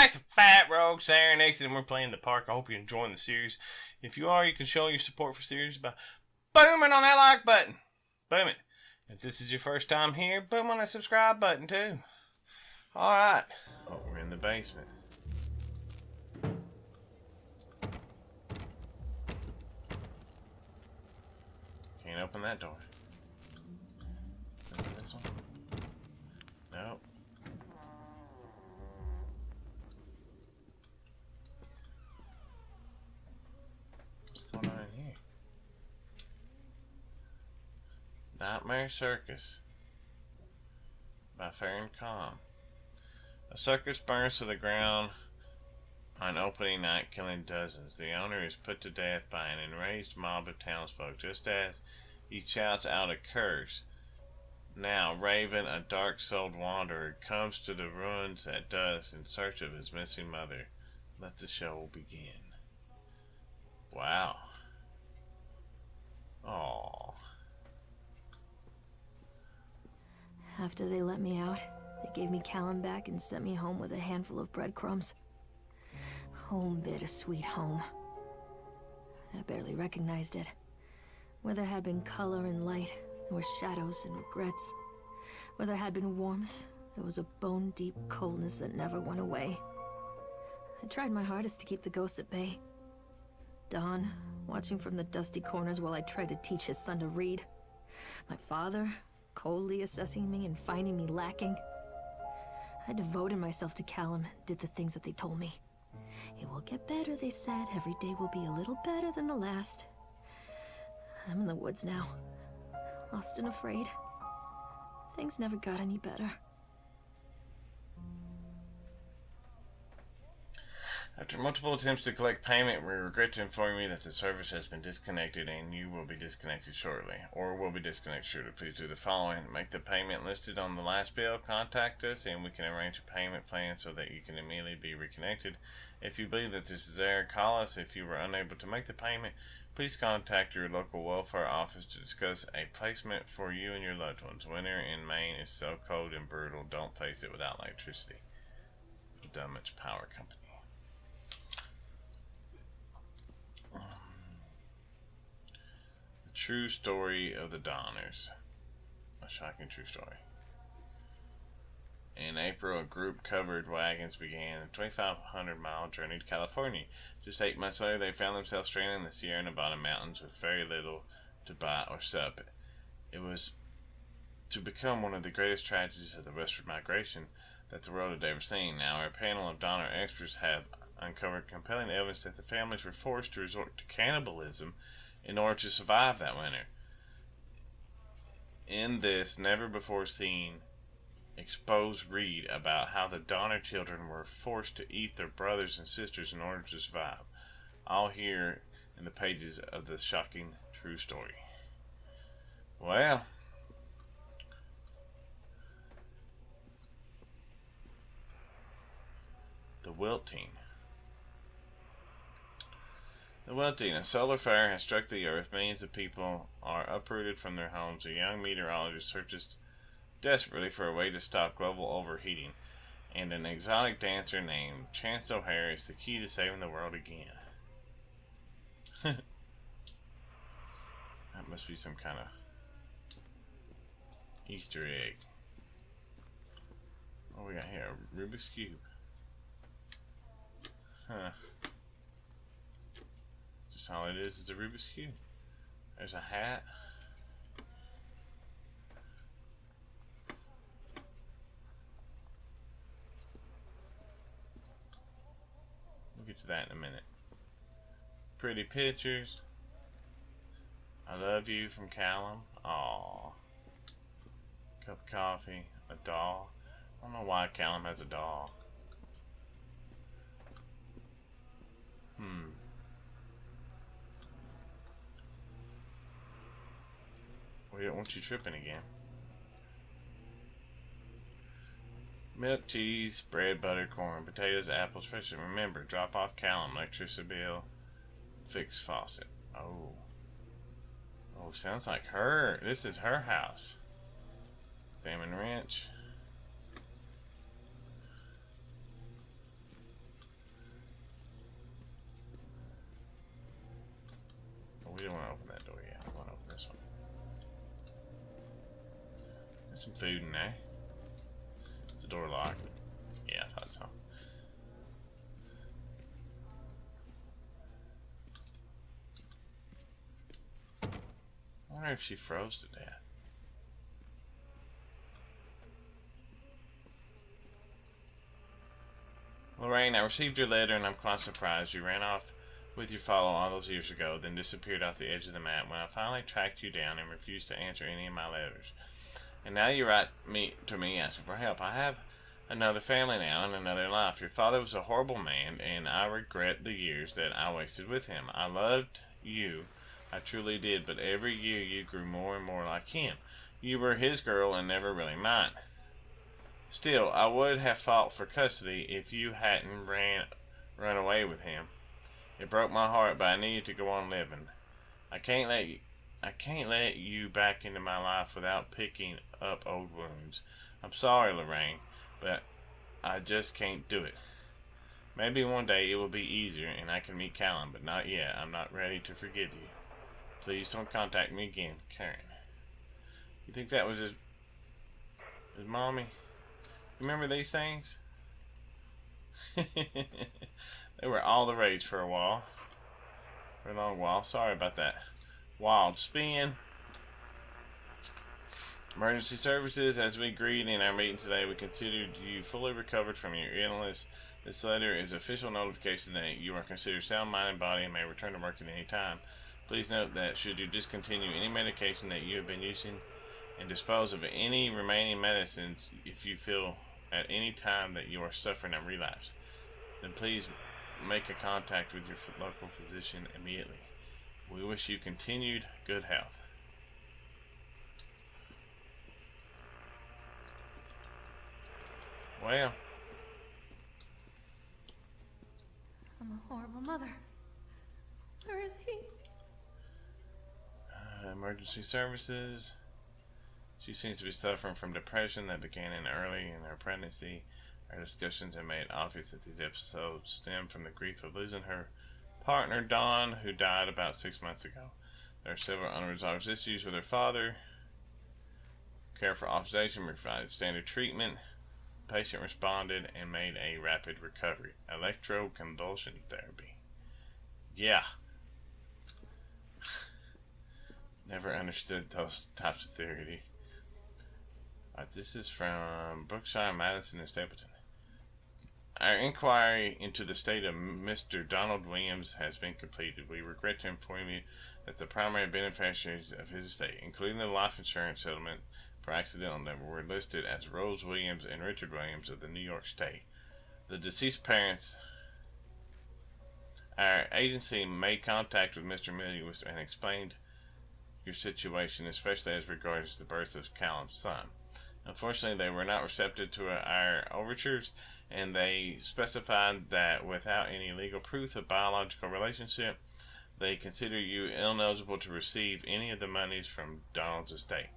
back to Fat Rogue Sarenixen, and we're playing The Park. I hope you're enjoying the series. If you are, you can show your support for the series by booming on that like button. Boom it. If this is your first time here, boom on that subscribe button too. Alright. Oh, we're in the basement. Can't open that door. Open this one? Nope. What's going on in here? Nightmare Circus by Fair and Calm. A circus burns to the ground on opening night, killing dozens. The owner is put to death by an enraged mob of townsfolk just as he shouts out a curse. Now Raven, a dark-souled wanderer, comes to the ruins at dusk in search of his missing mother. Let the show begin. Wow. Aww. After they let me out, they gave me Callum back and sent me home with a handful of breadcrumbs. Home, bittersweet home. I barely recognized it. Where there had been color and light, there were shadows and regrets. Where there had been warmth, there was a bone-deep coldness that never went away. I tried my hardest to keep the ghosts at bay. Don, watching from the dusty corners while I tried to teach his son to read. My father, coldly assessing me and finding me lacking. I devoted myself to Callum and did the things that they told me. It will get better, they said. Every day will be a little better than the last. I'm in the woods now, lost and afraid. Things never got any better. After multiple attempts to collect payment, we regret to inform you that the service has been disconnected and you will be disconnected shortly. Or will be disconnected shortly. Please do the following. Make the payment listed on the last bill. Contact us and we can arrange a payment plan so that you can immediately be reconnected. If you believe that this is error, call us. If you were unable to make the payment, please contact your local welfare office to discuss a placement for you and your loved ones. Winter in Maine is so cold and brutal. Don't face it without electricity. The Dummage Power Company. The true story of the Donners. A shocking true story. In April, a group covered wagons began a 2,500-mile journey to California. Just 8 months later, they found themselves stranded in the Sierra Nevada mountains with very little to buy or sup. It was to become one of the greatest tragedies of the westward migration that the world had ever seen. Now, our panel of Donner experts have uncovered compelling evidence that the families were forced to resort to cannibalism in order to survive that winter. In this never-before-seen exposed read about how the Donner children were forced to eat their brothers and sisters in order to survive. All here in the pages of this shocking true story. Well, the wilting. The wilting, a solar flare has struck the earth. Millions of people are uprooted from their homes. A young meteorologist searches desperately for a way to stop global overheating, and an exotic dancer named Chance O'Hare is the key to saving the world again. That must be some kind of Easter egg. What we got here? A Rubik's Cube. Huh. Just all it is a Rubik's Cube. There's a hat. We'll get to that in a minute. Pretty pictures. I love you from Callum. Aww. Cup of coffee. A doll. I don't know why Callum has a doll. We don't want you tripping again. Milk, cheese, bread, butter, corn, potatoes, apples, fresh. Remember, drop off Callum, electricity bill, fix faucet. Oh. Oh, sounds like her. This is her house. Salmon wrench. we don't want to open that door yet. We want to open this one. There's some food in there. Is the door locked? Yeah, I thought so. I wonder if she froze to death. Lorraine, I received your letter and I'm quite surprised. You ran off with your follow all those years ago, then disappeared off the edge of the map when I finally tracked you down and refused to answer any of my letters. And now you write to me asking for help. I have another family now and another life. Your father was a horrible man, and I regret the years that I wasted with him. I loved you, I truly did, but every year you grew more and more like him. You were his girl and never really mine. Still, I would have fought for custody if you hadn't run away with him. It broke my heart, but I needed to go on living. I can't let you back into my life without picking up old wounds. I'm sorry, Lorraine, but I just can't do it. Maybe one day it will be easier and I can meet Callum, but not yet. I'm not ready to forgive you. Please don't contact me again, Karen. You think that was his mommy? Remember these things? They were all the rage for a while. For a long while. Sorry about that wild spin. Emergency services, as we agreed in our meeting today, we considered you fully recovered from your illness. This letter is official notification that you are considered sound-minded and body and may return to work at any time. Please note that should you discontinue any medication that you have been using and dispose of any remaining medicines if you feel at any time that you are suffering a relapse, then please make a contact with your local physician immediately. We wish you continued good health. Well, I'm a horrible mother. Where is he? Emergency services. She seems to be suffering from depression that began early in her pregnancy. Our discussions have made obvious that these episodes stem from the grief of losing her partner, Dawn, who died about 6 months ago. There are several unresolved issues with her father. Care for observation, provided standard treatment. The patient responded and made a rapid recovery. Electroconvulsion therapy. Yeah. Never understood those types of theory. This is from Brookshire, Madison, and Stapleton. Our inquiry into the state of Mr. Donald Williams has been completed. We regret to inform you that the primary beneficiaries of his estate, including the life insurance settlement for accidental death, were listed as Rose Williams and Richard Williams of the New York State. The deceased parents. Our agency made contact with Mr. Milius and explained your situation, especially as regards the birth of Callum's son. Unfortunately, they were not receptive to our overtures, and they specified that without any legal proof of biological relationship, they consider you ineligible to receive any of the monies from Donald's estate.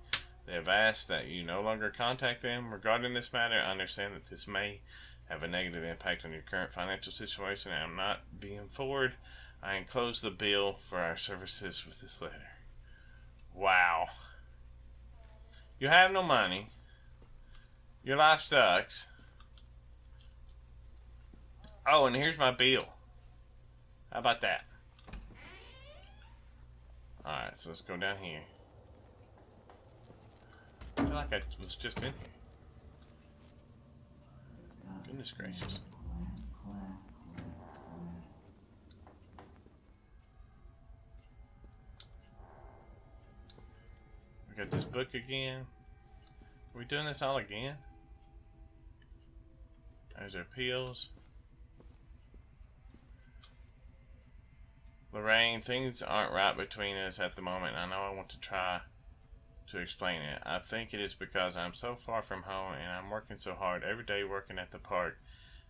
They have asked that you no longer contact them regarding this matter. I understand that this may have a negative impact on your current financial situation, and I'm not being forward. I enclose the bill for our services with this letter. Wow. You have no money. Your life sucks. Oh, and here's my bill. How about that? Alright, so let's go down here. I feel like I was just in here. Goodness gracious. We got this book again. Are we doing this all again? There's our pills. Lorraine, things aren't right between us at the moment. I know I want to try to explain it. I think it is because I'm so far from home and I'm working so hard every day working at the park.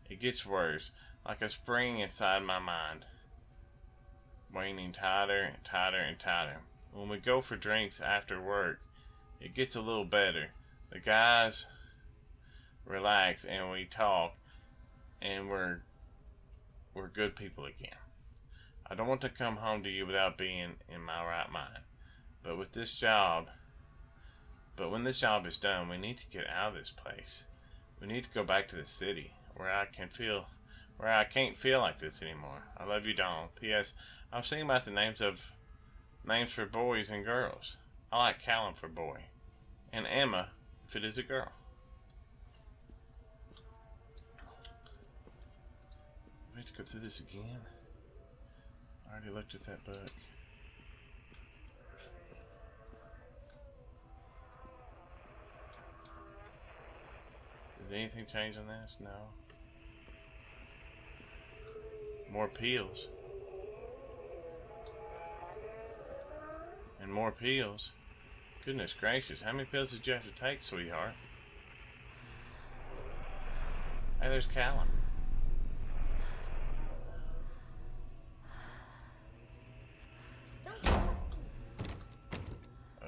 It gets worse, like a spring inside my mind, waning tighter and tighter and tighter. When we go for drinks after work, it gets a little better. The guys relax and we talk, and we're good people again. I don't want to come home to you without being in my right mind. But with this job, but when this job is done, we need to get out of this place. We need to go back to the city where I can't feel like this anymore. I love you, Dawn. P.S. I'm thinking about the names for boys and girls. I like Callum for boy, and Emma if it is a girl. We have to go through this again. I already looked at that book. Did anything change on this? No. More peels. And more peels. Goodness gracious, how many pills did you have to take, sweetheart? Hey, there's Callum.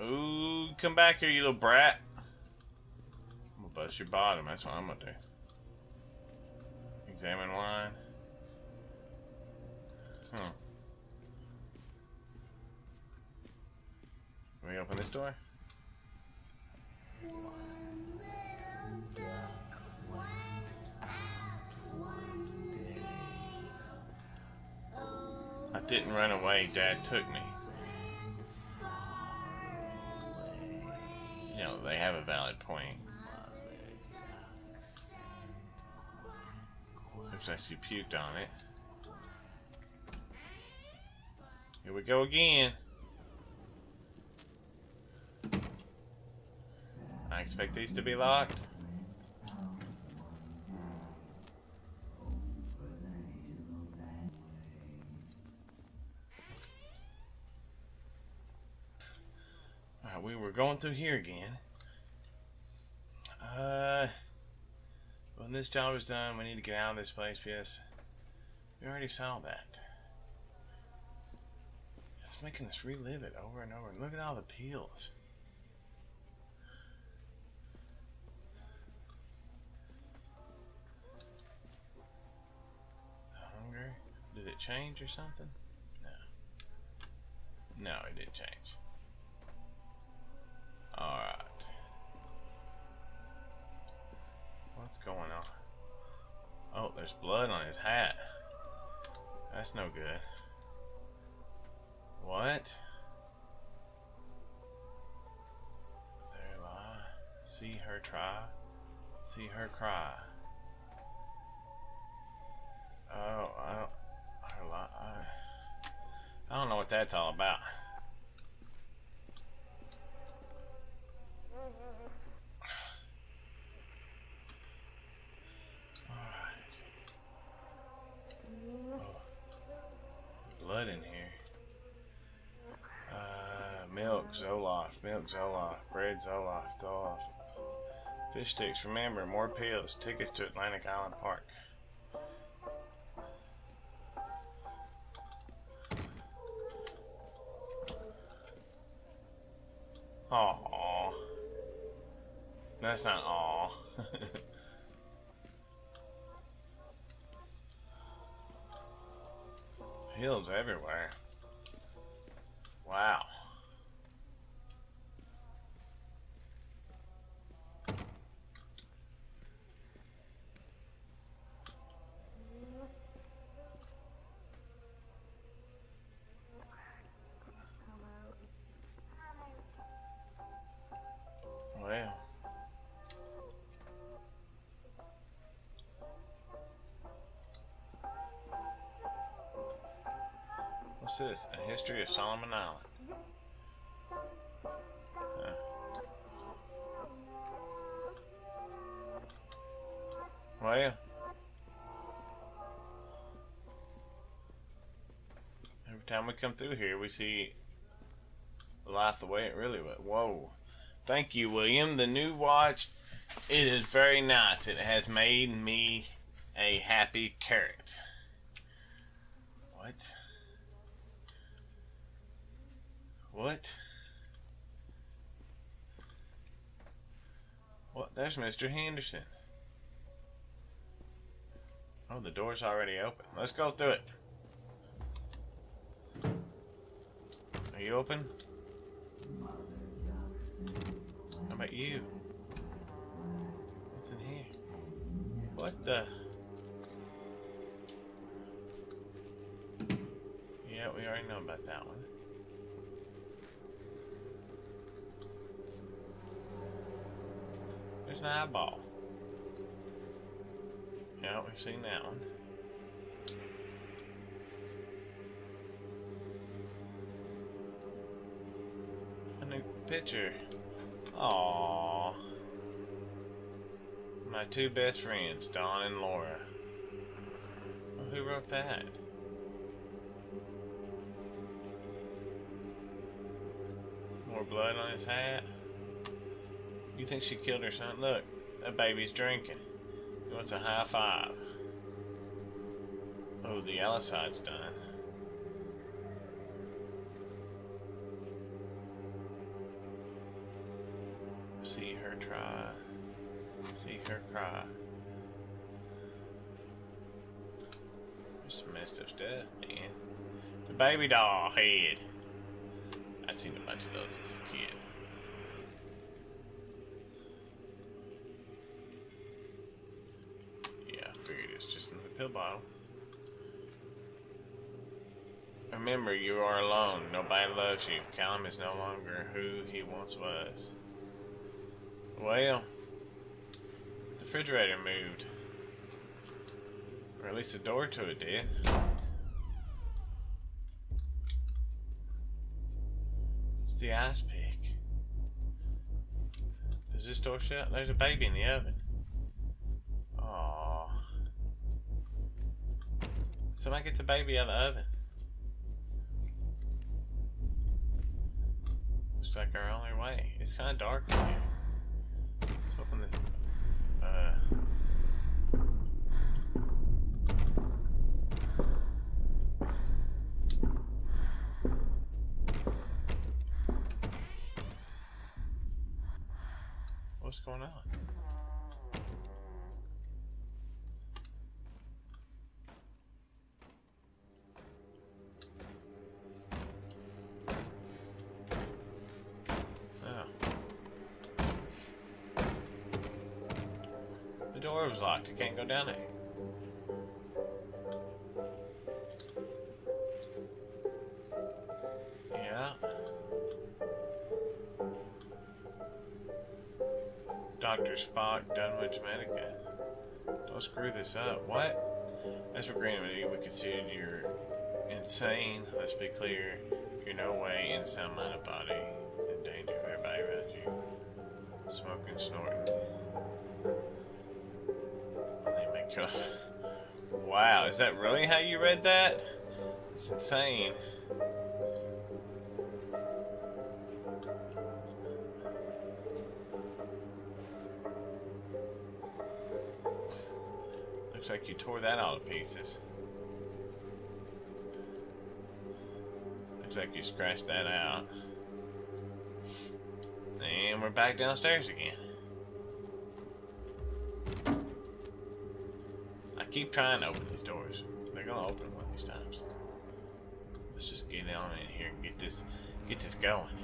Ooh, come back here, you little brat. I'm gonna bust your bottom, that's what I'm gonna do. Examine wine. Can we open this door? I didn't run away, Dad took me. You know, they have a valid point. Looks like she puked on it. Here we go again. I expect these to be locked. Alright, we were going through here again. When this job is done, we need to get out of this place, P.S. We already saw that. It's making us relive it over and over. And look at all the peels. The hunger. Did it change or something? No. No, it didn't change. Alright. What's going on? Oh, there's blood on his hat. That's no good. What? There lie. See her try. See her cry. Oh, I don't know what that's all about. Blood in here. Milk, Zoloft, bread, Zoloft. Fish sticks, remember, more pills, tickets to Atlantic Island Park. Aww. That's not aw. Pills everywhere. Wow. Well. What's this? A history of Solomon Island. Huh. Well. Every time we come through here, we see life the way it really was. Whoa. Thank you, William. The new watch, it is very nice. It has made me a happy carrot. What? What? What? There's Mr. Henderson. Oh, the door's already open. Let's go through it. Are you open? How about you? What's in here? What the? Yeah, we already know about that one. There's an eyeball. Yeah, we've seen that one. A new picture. Aww. My two best friends, Dawn and Laura. Well, who wrote that? More blood on his hat. You think she killed her son? Look, that baby's drinking. He wants a high five. Oh, the Alicide's done. See her try. See her cry. There's some messed up stuff, man. The baby doll head. I'd seen a bunch of those as a kid. Yeah, I figured it's just in the pill bottle. Remember, you are alone. Nobody loves you. Callum is no longer who he once was. Well, the refrigerator moved. Or at least the door to it did. It's the ice pick. Does this door shut? There's a baby in the oven. Aww. Somebody get the baby out of the oven. Looks like our only way. It's kind of dark in here. Let's open this. What's going on? The door was locked. I can't go down there. Yeah. Dr. Spock, Dunwich Medica. Don't screw this up. What? As for agreeing with you, we consider you're insane. Let's be clear. You're no way in sound mind and body. In danger of everybody around you. Smoking, snorting. Wow, is that really how you read that? It's insane. Looks like you tore that all to pieces. Looks like you scratched that out. And we're back downstairs again. Keep trying to open these doors. They're gonna open one of these times. Let's just get on in here and get this going.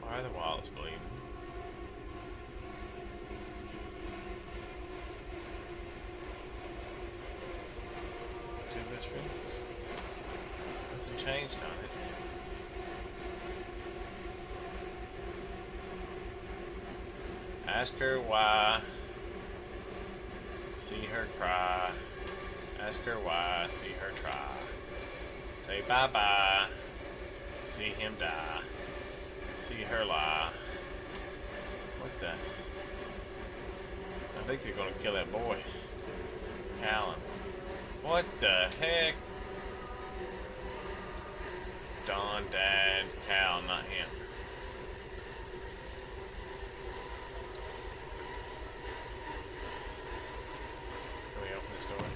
Why are the walls bleeding? Two best friends. Nothing changed on it. Ask her why. See her cry. Ask her why. See her try. Say bye-bye. See him die. See her lie. What the? I think they're gonna kill that boy. Callum. What the heck? Dawn, Dad, Cal, not him. Can we open this door?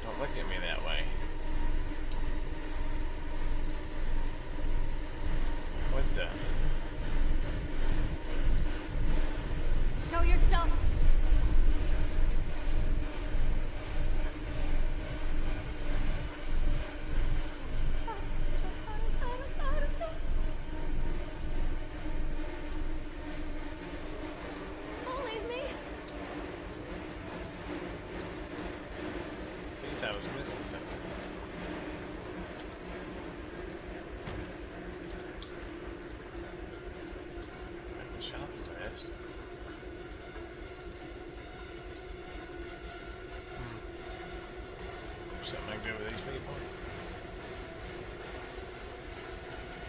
Don't look at me that way. What the? convinced I was missing something. At the shopping list. Something I can do with these people.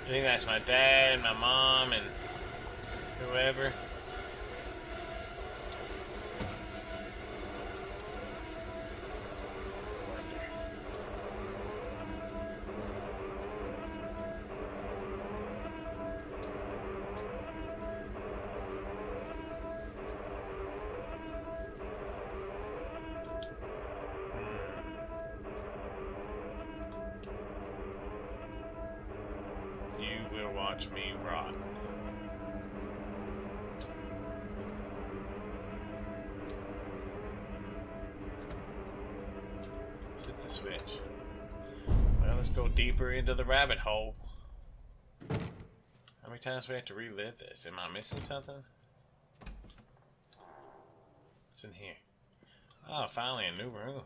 I think that's my dad and my mom and whoever. You will watch me rot. Hit the switch. Well, let's go deeper into the rabbit hole. How many times do we have to relive this? Am I missing something? What's in here? Oh, finally a new room.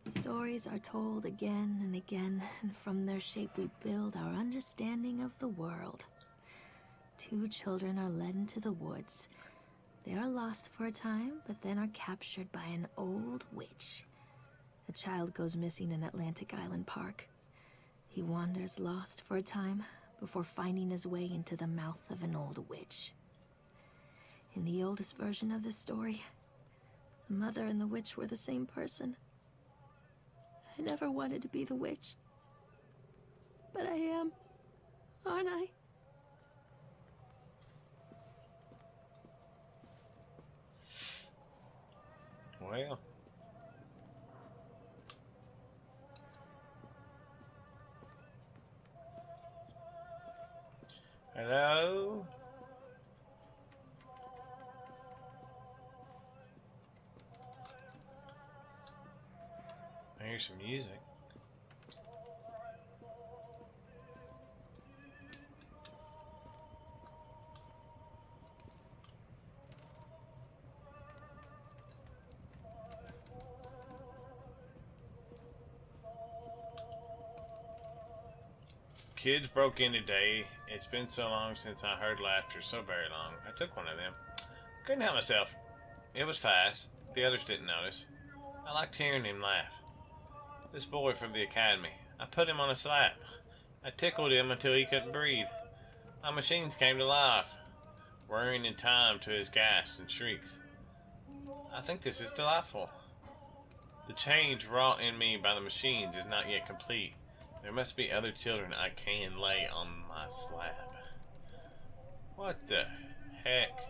Stories are told again and again, and from their shape we build our understanding of the world. Two children are led into the woods. They are lost for a time, but then are captured by an old witch. A child goes missing in Atlantic Island Park. He wanders lost for a time before finding his way into the mouth of an old witch. In the oldest version of this story, the mother and the witch were the same person. I never wanted to be the witch. But I am, aren't I? Well. Hello? I hear some music. Kids broke in today. It's been so long since I heard laughter, so very long. I took one of them. Couldn't help myself. It was fast. The others didn't notice. I liked hearing him laugh. This boy from the academy. I put him on a slab. I tickled him until he couldn't breathe. My machines came to life, whirring in time to his gasps and shrieks. I think this is delightful. The change wrought in me by the machines is not yet complete. There must be other children I can lay on my slab. What the heck?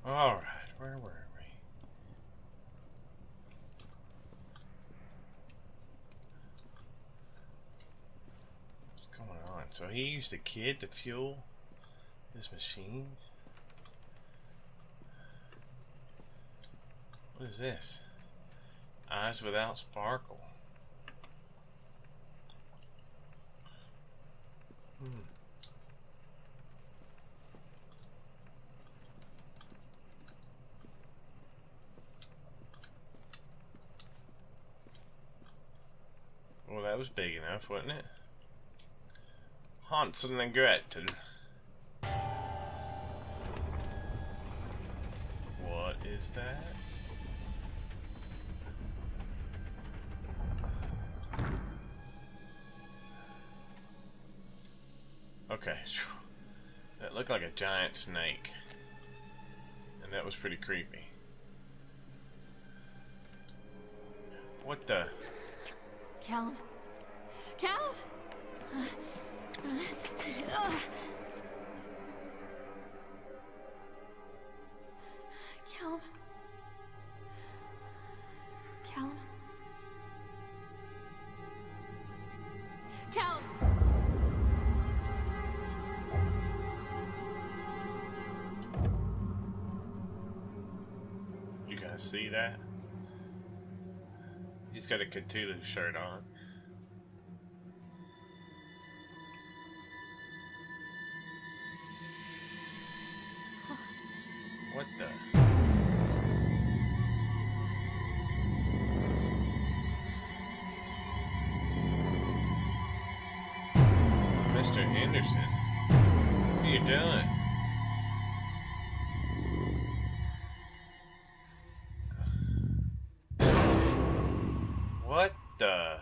Alright, where were we? What's going on? So he used a kid to fuel his machines? What is this? Eyes without sparkle. Well, that was big enough, wasn't it? Hansel and Gretel. What is that? Okay, that looked like a giant snake, and that was pretty creepy. What the? Callum? Callum? Callum? Callum? Callum! You guys see that? He's got a Cthulhu shirt on. Henderson. What are you doing? What the?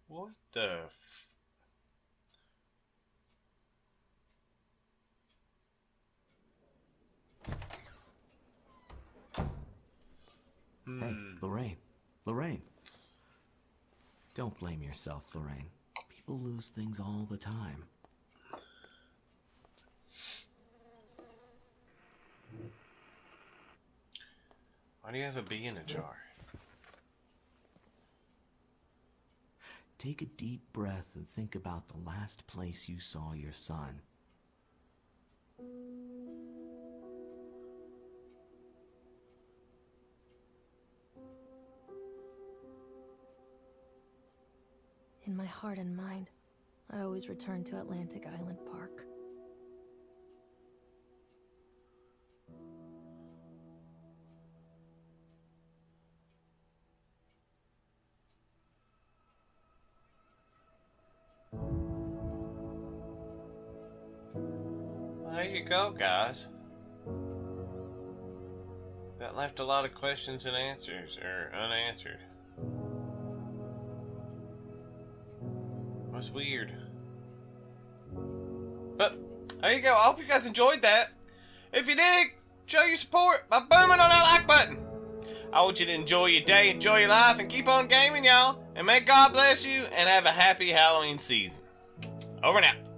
What the Hey, Lorraine. Lorraine. Don't blame yourself, Lorraine. People lose things all the time. Why do you have a bee in a jar? Take a deep breath and think about the last place you saw your son. In my heart and mind, I always return to Atlantic Island Park. Well, there you go, guys. That left a lot of questions and answers, or unanswered. That's weird. But there you go. I hope you guys enjoyed that. If you did, show your support by booming on that like button. I want you to enjoy your day, enjoy your life, and keep on gaming, y'all. And may God bless you, and have a happy Halloween season. Over and out.